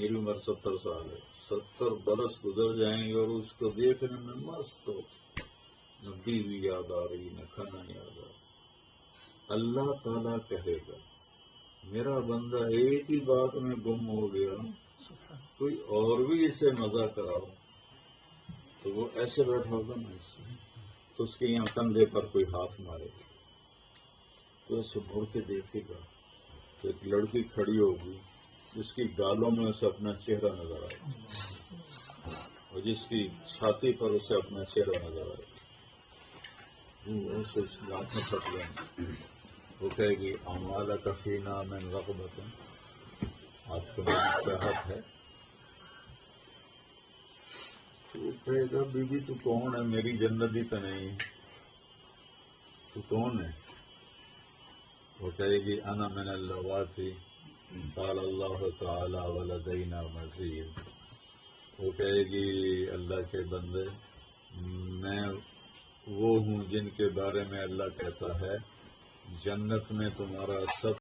میری عمر 70 سال ہے، 70 برس گزر جائیں گے اور اس کو دیکھنے میں مست ہو، نہ بیوی یاد آ رہی نہ کھانا یاد آ رہا۔ اللہ تعالیٰ کہے گا میرا بندہ ایک ہی بات میں گم ہو گیا، کوئی اور بھی اسے مزہ کراؤ، تو وہ ایسے بیٹھا ہوگا نا اس سے، تو اس کے یہاں کندھے پر کوئی ہاتھ مارے گا، تو اسے مڑ کے دیکھے گا تو ایک لڑکی کھڑی ہوگی جس کی گالوں میں اسے اپنا چہرہ نظر آئے گا اور جس کی چھاتی پر اسے اپنا چہرہ نظر آئے گا، وہ ایسے اس کی آنکھیں پھٹ جائیں گی۔ وہ کہے گی اعمال کفینا من رغبت، آپ کو میری چاہت ہے؟ تو وہ کہے گا بی بی تو کون ہے، میری جنت ہی تو نہیں ہے، تو کون ہے؟ وہ کہے گی انا من اللواتی قال اللہ تعالی ولدینا مزید۔ وہ کہے گی اللہ کے بندے میں وہ ہوں جن کے بارے میں اللہ کہتا ہے جنت میں تمہارا سب